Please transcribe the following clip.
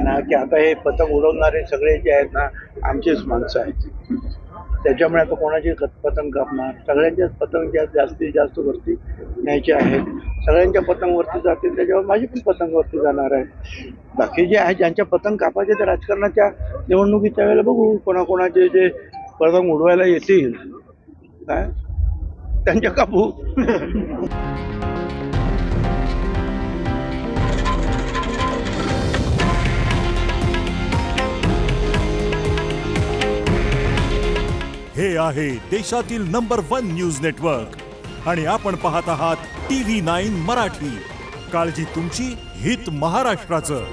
ना की आता हे पतंग उडवणारे सगळे जे आहेत ना आमचेच माणसं आहेत. त्याच्यामुळे आता कोणाची पतंग कापणार, सगळ्यांच्याच पतंग ज्या जास्तीत जास्त वरती न्यायचे आहेत, सगळ्यांच्या पतंग वरती जातील, त्याच्यावर माझी पण पतंग वरती जाणार आहे. बाकी जे आहे ज्यांच्या पतंग कापायचे ते राजकारणाच्या निवडणुकीच्या वेळेला बघू कोणाकोणाचे जे पतंग उडवायला येतील काय त्यांच्या कापू. हे आहे देशातील नंबर 1 न्यूज नेटवर्क आणि आपण पाहत आहात TV9 मराठी. काळजी तुमची, हित महाराष्ट्राचं.